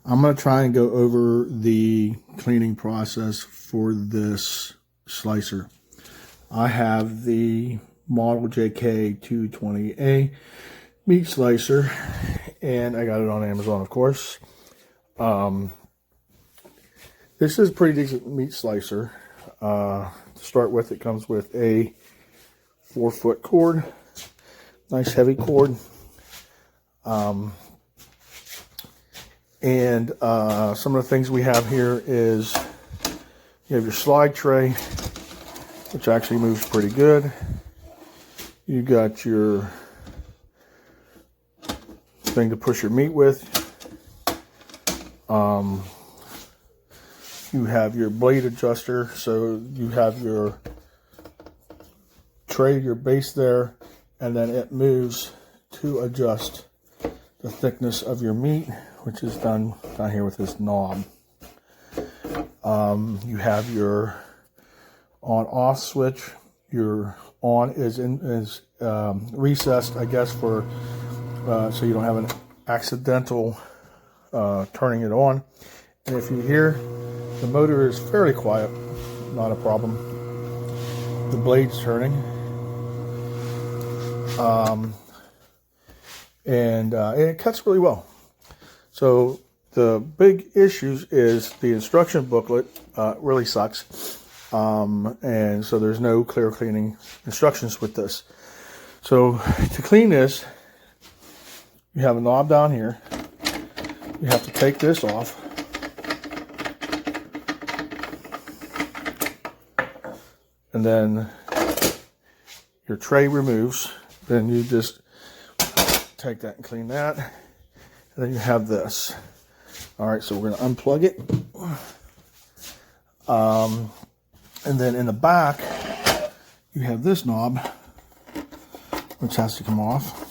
I'm going to try and go over the cleaning process for this slicer. I have the model JK220A meat slicer, and I got it on Amazon, of course. This is a pretty decent meat slicer. To start with, it comes with a 4-foot cord, nice heavy cord. And some of the things we have here is you have your slide tray, which actually moves pretty good. You got your thing to push your meat with. You have your blade adjuster, so you have your tray, your base there, and then it moves to adjust the thickness of your meat, which is done down here with this knob. You have your on-off switch. Your on is recessed, I guess, for so you don't have an accidental turning it on. And if you hear, the motor is fairly quiet, not a problem. The blade's turning. And it cuts really well. So the big issues is the instruction booklet really sucks. And so there's no clear cleaning instructions with this. So to clean this, you have a knob down here. You have to take this off. And then your tray removes. Then you just take that and clean that. And then you have this. All right, so we're going to unplug it. And then in the back, you have this knob, which has to come off.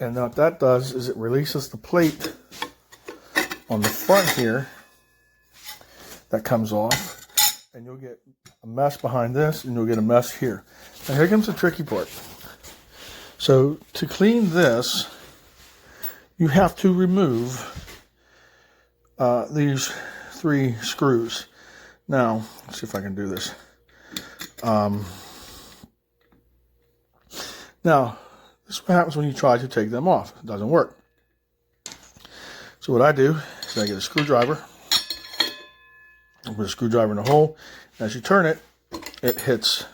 And what that does is it releases the plate on the front here that comes off. And you'll get a mess behind this, and you'll get a mess here. Now here comes the tricky part. So to clean this, you have to remove these 3 screws. Now, let's see if I can do this. Now, this is what happens when you try to take them off. It doesn't work. So what I do is I get a screwdriver. I put a screwdriver in the hole. As you turn it, it hits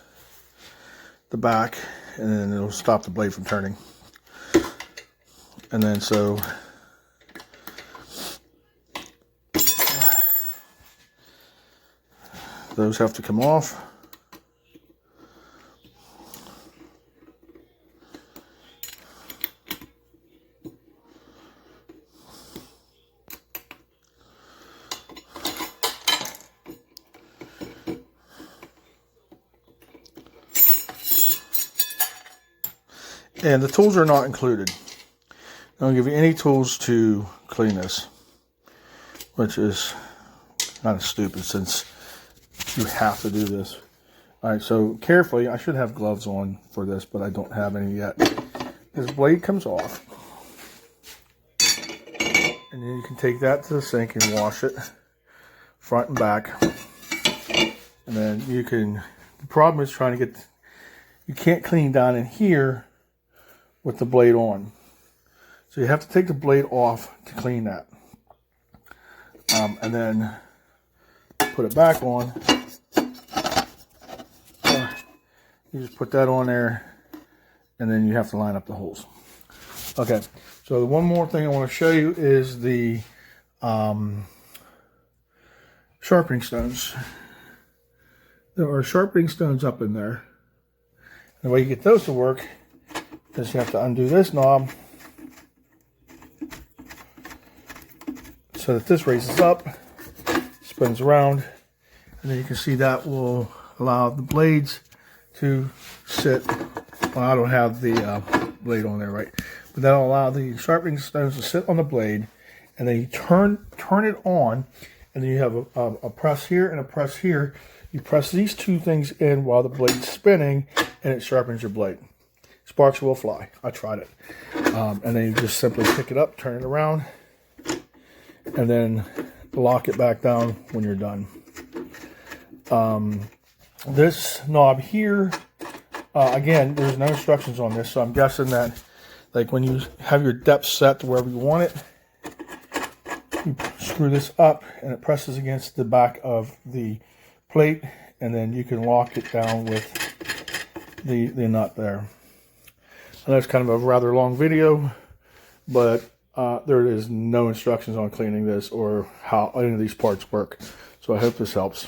the back, and then it'll stop the blade from turning. And then so those have to come off. And the tools are not included. I don't give you any tools to clean this, which is kind of stupid since you have to do this. All right, so carefully, I should have gloves on for this, but I don't have any yet. This blade comes off, and then you can take that to the sink and wash it front and back. And then you can, the problem is trying to get, you can't clean down in here with the blade on. So you have to take the blade off to clean that. And then put it back on. You just put that on there, and then you have to line up the holes. Okay, so one more thing I want to show you is the sharpening stones. There are sharpening stones up in there. And the way you get those to work is you have to undo this knob so that this raises up, spins around, and then you can see that will allow the blades to sit. Well, I don't have the blade on there, right? But that'll allow the sharpening stones to sit on the blade, and then you turn it on, and then you have a press here and a press here. You press these two things in while the blade's spinning, and it sharpens your blade. sparks will fly. I tried it. And then you just simply pick it up, turn it around, and then lock it back down when you're done. This knob here, again, there's no instructions on this, so I'm guessing that like when you have your depth set to wherever you want it, you screw this up and it presses against the back of the plate, and then you can lock it down with the nut there. And that's kind of a rather long video, but there is no instructions on cleaning this or how any of these parts work. So I hope this helps.